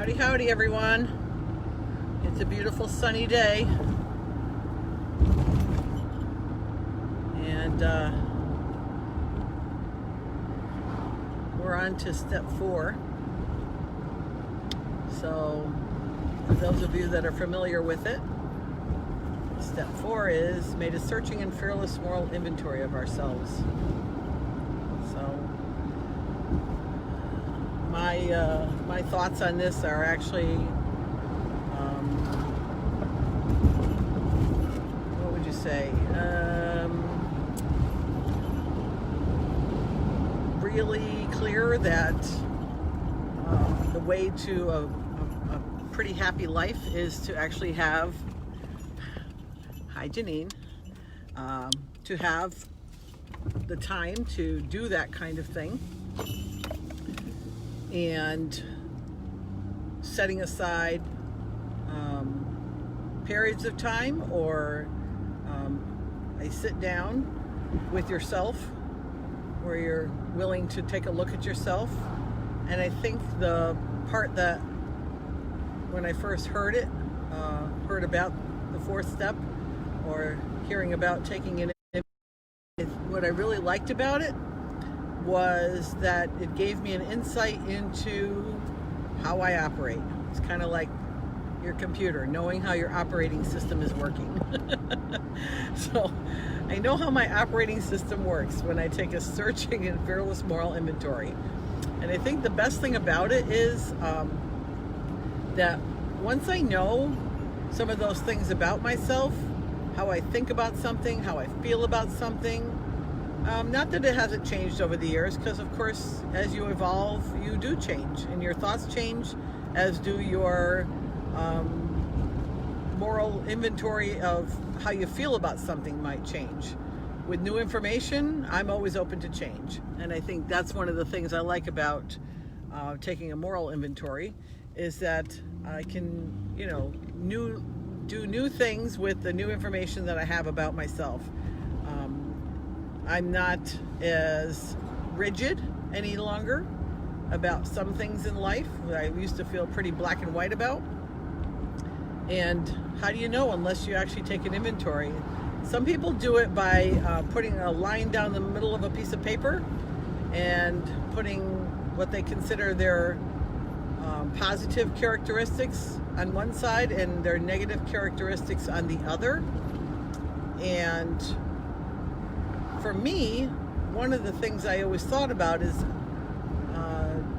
Howdy, howdy, everyone. It's a beautiful sunny day. And we're on to step 4. So, for those of you that are familiar with it, step 4 is made a searching and fearless moral inventory of ourselves. So, my thoughts on this are actually, what would you say? Really clear that the way to a pretty happy life is to actually have, hi Janine, to have the time to do that kind of thing, and setting aside periods of time or a sit down with yourself where you're willing to take a look at yourself. And I think the part that when I first heard about the 4th step, or hearing about taking it, what I really liked about it was that it gave me an insight into how I operate. It's kind of like your computer, knowing how your operating system is working. So I know how my operating system works when I take a searching and fearless moral inventory. And I think the best thing about it is that once I know some of those things about myself, how I think about something, how I feel about something, not that it hasn't changed over the years, because of course as you evolve you do change, and your thoughts change, as do your moral inventory of how you feel about something might change. With new information, I'm always open to change, and I think that's one of the things I like about taking a moral inventory, is that I can, do new things with the new information that I have about myself. I'm not as rigid any longer about some things in life that I used to feel pretty black and white about. And how do you know unless you actually take an inventory? Some people do it by putting a line down the middle of a piece of paper and putting what they consider their positive characteristics on one side and their negative characteristics on the other. And for me, one of the things I always thought about is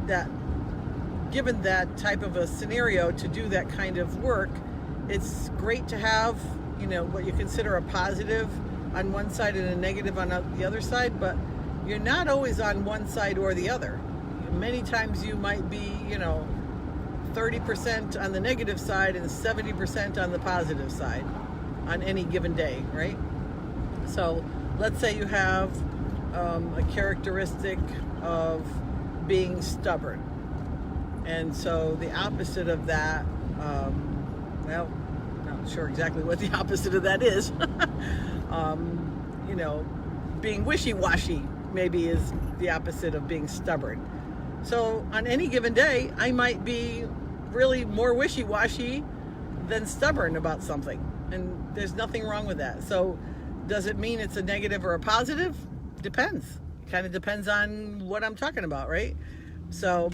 that given that type of a scenario, to do that kind of work, it's great to have, what you consider a positive on one side and a negative on the other side, but you're not always on one side or the other. Many times you might be, 30% on the negative side and 70% on the positive side on any given day, right? So let's say you have a characteristic of being stubborn, and so the opposite of that, well, not sure exactly what the opposite of that is. Being wishy-washy maybe is the opposite of being stubborn. So on any given day, I might be really more wishy-washy than stubborn about something, and there's nothing wrong with that. So does it mean it's a negative or a positive? Depends. It kind of depends on what I'm talking about, right? So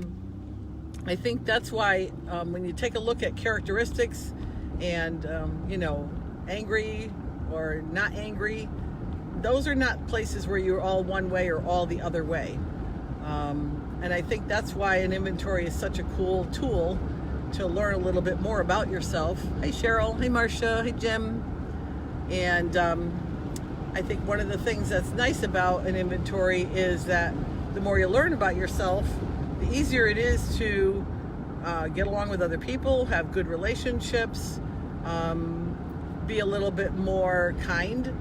I think that's why when you take a look at characteristics and, angry or not angry, those are not places where you're all one way or all the other way. And I think that's why an inventory is such a cool tool to learn a little bit more about yourself. Hey Cheryl, hey Marcia, hey Jim. And I think one of the things that's nice about an inventory is that the more you learn about yourself, the easier it is to get along with other people, have good relationships, be a little bit more kind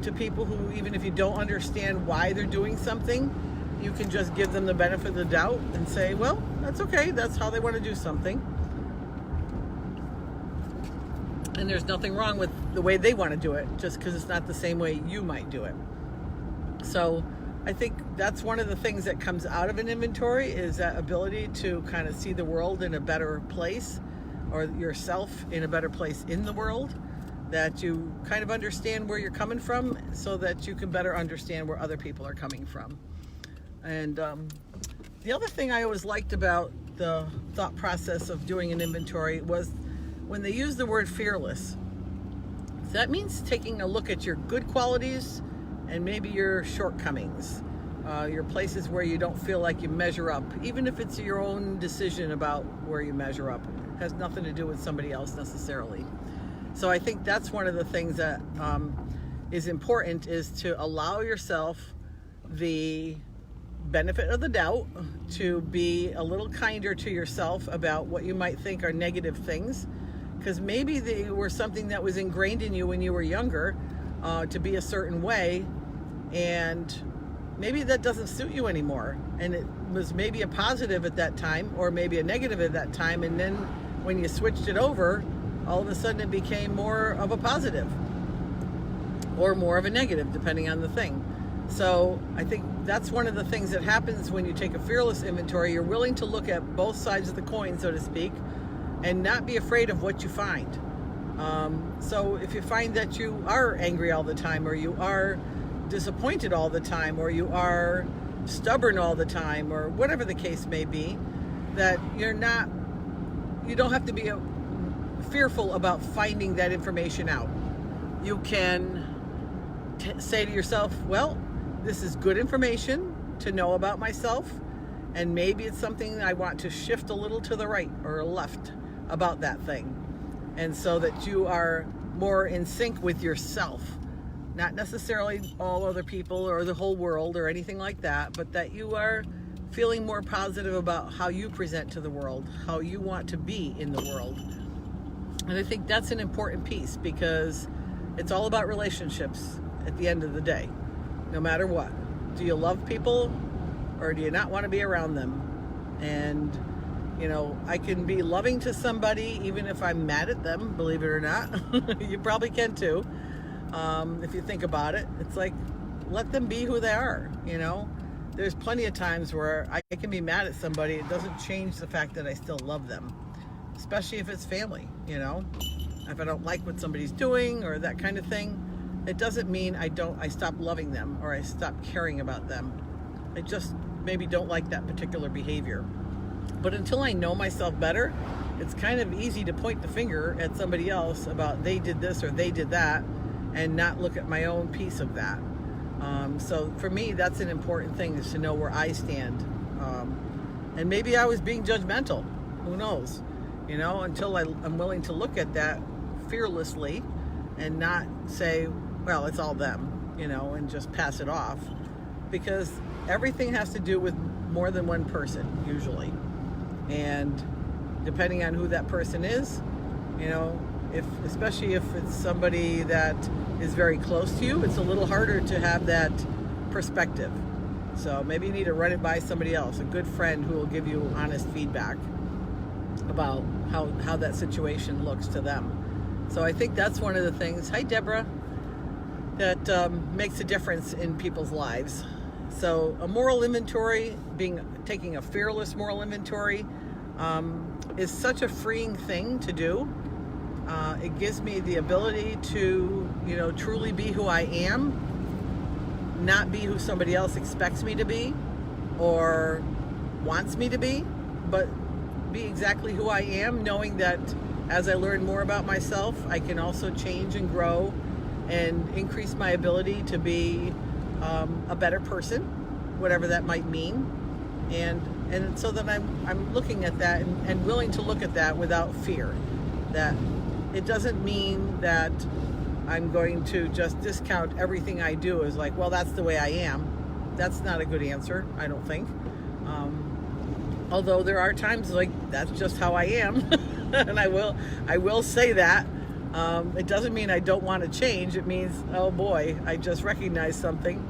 to people who, even if you don't understand why they're doing something, you can just give them the benefit of the doubt and say, well, that's okay, that's how they want to do something. And there's nothing wrong with the way they want to do it, just because it's not the same way you might do it. So I think that's one of the things that comes out of an inventory, is that ability to kind of see the world in a better place, or yourself in a better place in the world, that you kind of understand where you're coming from so that you can better understand where other people are coming from. And the other thing I always liked about the thought process of doing an inventory was when they use the word fearless. That means taking a look at your good qualities and maybe your shortcomings, your places where you don't feel like you measure up, even if it's your own decision about where you measure up. It has nothing to do with somebody else necessarily. So I think that's one of the things that is important, is to allow yourself the benefit of the doubt, to be a little kinder to yourself about what you might think are negative things, because maybe they were something that was ingrained in you when you were younger, to be a certain way, and maybe that doesn't suit you anymore, and it was maybe a positive at that time or maybe a negative at that time, and then when you switched it over, all of a sudden it became more of a positive or more of a negative, depending on the thing. So I think that's one of the things that happens when you take a fearless inventory. You're willing to look at both sides of the coin, so to speak, and not be afraid of what you find. So if you find that you are angry all the time, or you are disappointed all the time, or you are stubborn all the time, or whatever the case may be, that you don't have to be fearful about finding that information out. You can say to yourself, well, this is good information to know about myself, and maybe it's something I want to shift a little to the right or left about that thing. And so that you are more in sync with yourself, not necessarily all other people or the whole world or anything like that, but that you are feeling more positive about how you present to the world, how you want to be in the world. And I think that's an important piece, because it's all about relationships at the end of the day, no matter what. Do you love people, or do you not want to be around them? And I can be loving to somebody even if I'm mad at them, believe it or not. You probably can too. If you think about it, it's like, let them be who they are. There's plenty of times where I can be mad at somebody. It doesn't change the fact that I still love them, especially if it's family. If I don't like what somebody's doing or that kind of thing, it doesn't mean I stop loving them or I stop caring about them. I just maybe don't like that particular behavior. But until I know myself better, it's kind of easy to point the finger at somebody else about they did this or they did that, and not look at my own piece of that. So for me, that's an important thing, is to know where I stand. And maybe I was being judgmental. Who knows? Until I'm willing to look at that fearlessly and not say, well, it's all them, and just pass it off. Because everything has to do with more than one person, usually. And depending on who that person is, especially if it's somebody that is very close to you, it's a little harder to have that perspective. So maybe you need to run it by somebody else, a good friend who will give you honest feedback about how that situation looks to them. So I think that's one of the things, hi Deborah, that makes a difference in people's lives. So a moral inventory, taking a fearless moral inventory, is such a freeing thing to do. It gives me the ability to, truly be who I am, not be who somebody else expects me to be or wants me to be, but be exactly who I am, knowing that as I learn more about myself, I can also change and grow and increase my ability to be a better person, whatever that might mean. And so that I'm looking at that and willing to look at that without fear. That it doesn't mean that I'm going to just discount everything I do as like, well, that's the way I am. That's not a good answer, I don't think. Although there are times like that's just how I am, and I will say that. It doesn't mean I don't want to change. It means, oh boy, I just recognized something.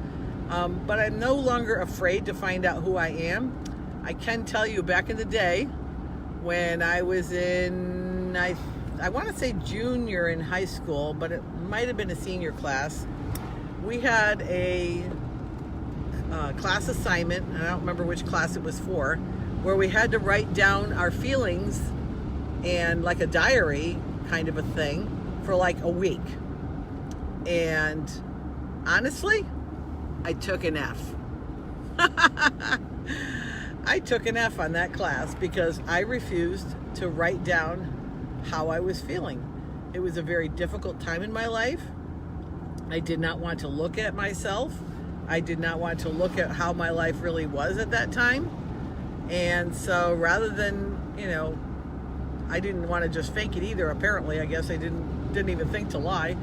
But I'm no longer afraid to find out who I am. I can tell you, back in the day when I was in, I want to say junior in high school, but it might have been a senior class, we had a class assignment, and I don't remember which class it was for, where we had to write down our feelings and like a diary kind of a thing for like a week. And honestly, I took an F. I took an F on that class because I refused to write down how I was feeling. It was a very difficult time in my life. I did not want to look at myself. I did not want to look at how my life really was at that time. And so rather than, I didn't want to just fake it either. Apparently, I guess I didn't even think to lie.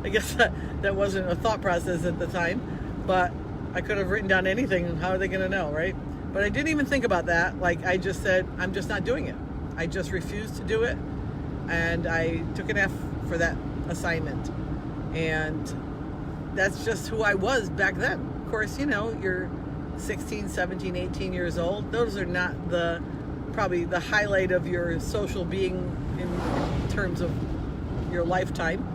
I guess that wasn't a thought process at the time, but I could have written down anything. How are they going to know, right? But I didn't even think about that. Like, I just said, I'm just not doing it. I just refused to do it. And I took an F for that assignment. And that's just who I was back then. Of course, you're 16, 17, 18 years old. Those are not probably the highlight of your social being in terms of your lifetime.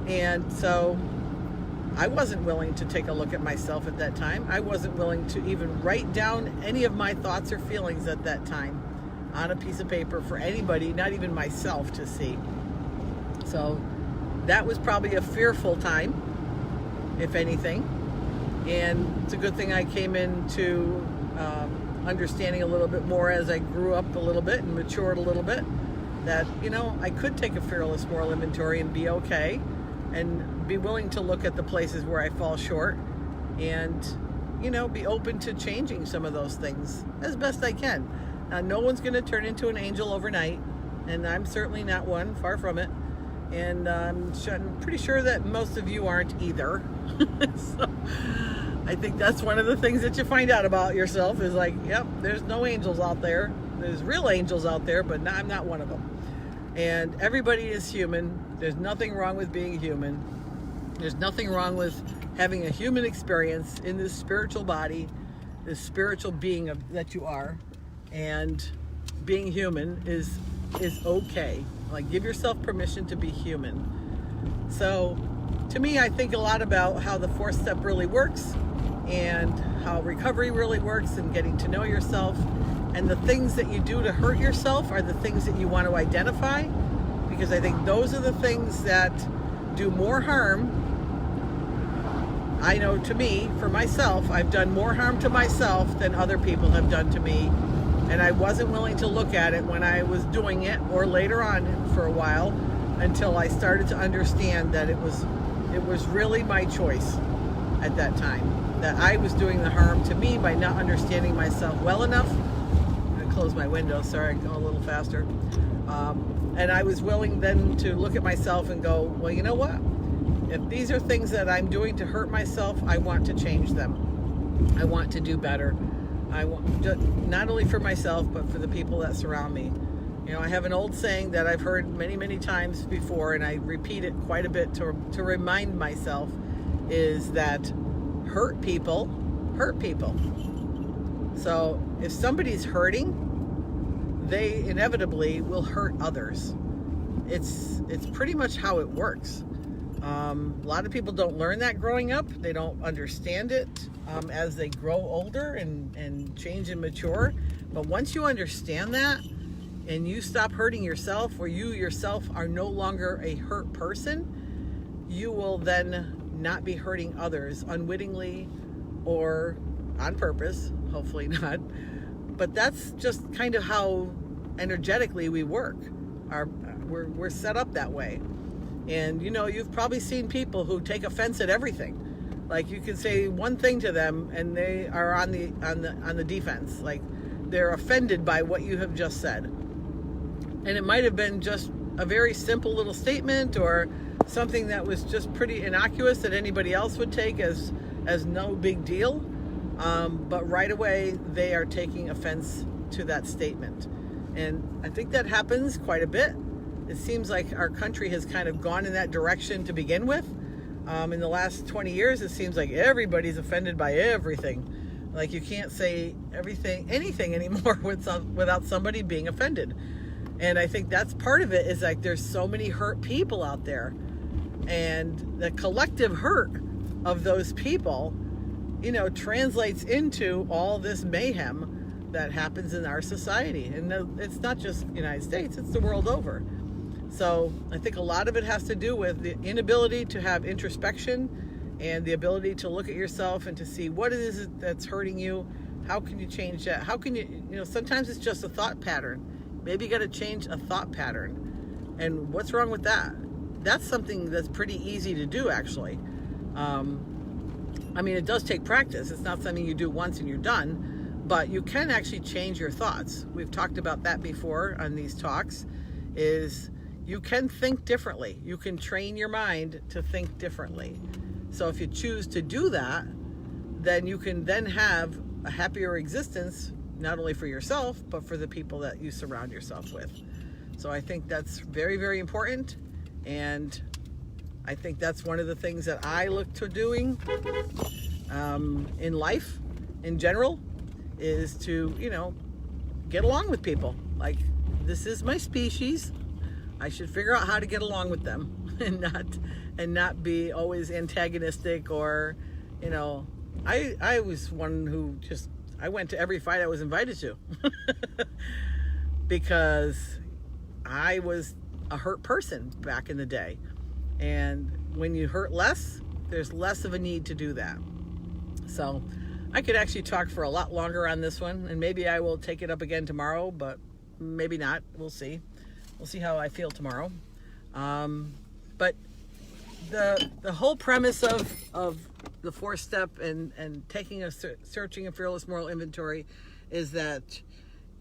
And so I wasn't willing to take a look at myself at that time. I wasn't willing to even write down any of my thoughts or feelings at that time on a piece of paper for anybody, not even myself, to see. So that was probably a fearful time, if anything. And it's a good thing I came into understanding a little bit more as I grew up a little bit and matured a little bit, that, I could take a fearless moral inventory and be okay, and be willing to look at the places where I fall short, and, be open to changing some of those things as best I can. Now, no one's going to turn into an angel overnight, and I'm certainly not one, far from it. And I'm pretty sure that most of you aren't either. So I think that's one of the things that you find out about yourself is like, yep, there's no angels out there. There's real angels out there, but I'm not one of them. And everybody is human. There's nothing wrong with being human. There's nothing wrong with having a human experience in this spiritual body, this spiritual being that you are. And being human is okay. Like, give yourself permission to be human. So to me, I think a lot about how the 4th step really works, and how recovery really works, and getting to know yourself. And the things that you do to hurt yourself are the things that you want to identify, because I think those are the things that do more harm. I know, to me, for myself, I've done more harm to myself than other people have done to me. And I wasn't willing to look at it when I was doing it, or later on for a while, until I started to understand that it was really my choice at that time, that I was doing the harm to me by not understanding myself well enough. I'm going to close my window, sorry, I can go a little faster. And I was willing then to look at myself and go, well, you know what? If these are things that I'm doing to hurt myself, I want to change them. I want to do better. I want, not only for myself, but for the people that surround me. I have an old saying that I've heard many, many times before, and I repeat it quite a bit to remind myself, is that hurt people hurt people. So if somebody's hurting, they inevitably will hurt others. It's pretty much how it works. A lot of people don't learn that growing up. They don't understand it as they grow older and change and mature. But once you understand that, and you stop hurting yourself, or you yourself are no longer a hurt person, you will then not be hurting others unwittingly or on purpose, hopefully not. But that's just kind of how energetically we work. We're set up that way. And you've probably seen people who take offense at everything. Like, you can say one thing to them and they are on the defense. Like, they're offended by what you have just said. And it might have been just a very simple little statement, or something that was just pretty innocuous that anybody else would take as no big deal. But right away, they are taking offense to that statement. And I think that happens quite a bit. It seems like our country has kind of gone in that direction to begin with. In the last 20 years, it seems like everybody's offended by everything. Like, you can't say anything anymore without somebody being offended. And I think that's part of it, is like there's so many hurt people out there. And the collective hurt of those people translates into all this mayhem that happens in our society. And it's not just the United States, it's the world over. So I think a lot of it has to do with the inability to have introspection and the ability to look at yourself and to see what it is that's hurting you. How can you change that? How can you, sometimes it's just a thought pattern. Maybe you got to change a thought pattern. And what's wrong with that? That's something that's pretty easy to do, actually. It does take practice. It's not something you do once and you're done, but you can actually change your thoughts. We've talked about that before on these talks, is you can think differently. You can train your mind to think differently. So if you choose to do that, then you can then have a happier existence, not only for yourself, but for the people that you surround yourself with. So I think that's very, very important. And I think that's one of the things that I look to doing in life in general, is to, get along with people. Like, this is my species. I should figure out how to get along with them and not be always antagonistic or, I was one who I went to every fight I was invited to because I was a hurt person back in the day. And when you hurt less, there's less of a need to do that. So I could actually talk for a lot longer on this one, and maybe I will take it up again tomorrow, but maybe not. We'll see. We'll see how I feel tomorrow. But the whole premise of the 4-step and taking a searching and fearless moral inventory is that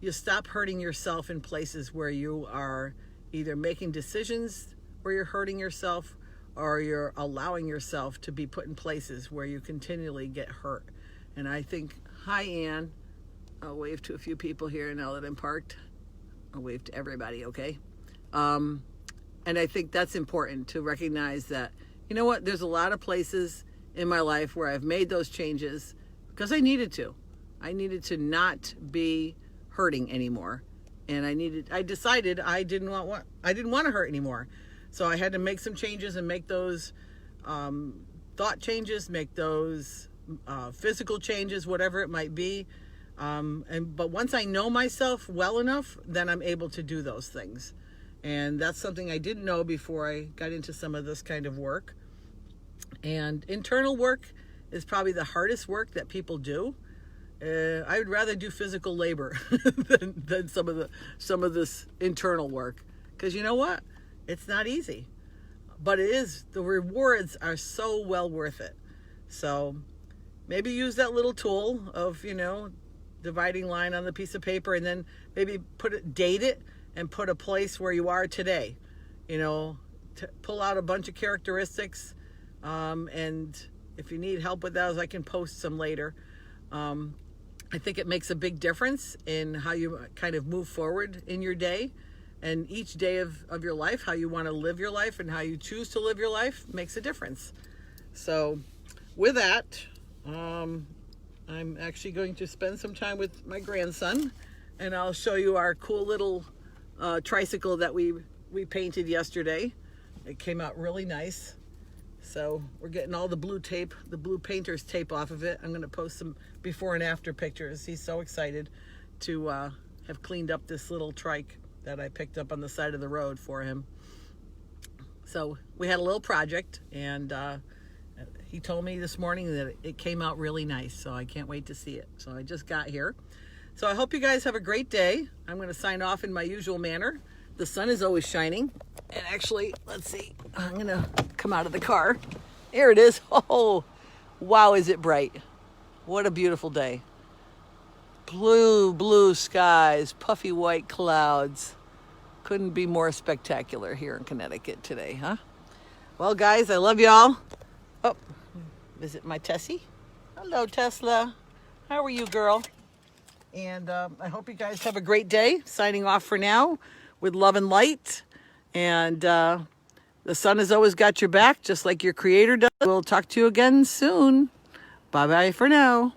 you stop hurting yourself in places where you are either making decisions where you're hurting yourself, or you're allowing yourself to be put in places where you continually get hurt. And I think, hi Ann, I'll wave to a few people here now that I'm parked. I'll wave to everybody, okay? And I think that's important to recognize that, there's a lot of places in my life where I've made those changes because I needed to. I needed to not be hurting anymore. And I decided I didn't want to hurt anymore. So I had to make some changes and make those thought changes, make those physical changes, whatever it might be. But once I know myself well enough, then I'm able to do those things. And that's something I didn't know before I got into some of this kind of work. And internal work is probably the hardest work that people do. I would rather do physical labor than some of this internal work, because you know what? It's not easy, but it is. The rewards are so well worth it. So maybe use that little tool of, dividing line on the piece of paper, and then maybe date it and put a place where you are today, pull out a bunch of characteristics. And if you need help with those, I can post some later. I think it makes a big difference in how you kind of move forward in your day. And each day of your life, how you want to live your life and how you choose to live your life makes a difference. So with that, I'm actually going to spend some time with my grandson, and I'll show you our cool little tricycle that we painted yesterday. It came out really nice. So we're getting all the blue painter's tape off of it. I'm going to post some before and after pictures. He's so excited to have cleaned up this little trike that I picked up on the side of the road for him. So we had a little project, and he told me this morning that it came out really nice, so I can't wait to see it. So I just got here. So I hope you guys have a great day. I'm going to sign off in my usual manner. The sun is always shining. And actually, let's see, I'm going to come out of the car. Here it is. Oh, wow, is it bright. What a beautiful day. Blue skies, puffy white clouds. Couldn't be more spectacular here in Connecticut today, huh? Well, guys, I love y'all. Oh, visit my Tessie. Hello, Tesla. How are you, girl? And I hope you guys have a great day. Signing off for now with love and light. And the sun has always got your back, just like your creator does. We'll talk to you again soon. Bye-bye for now.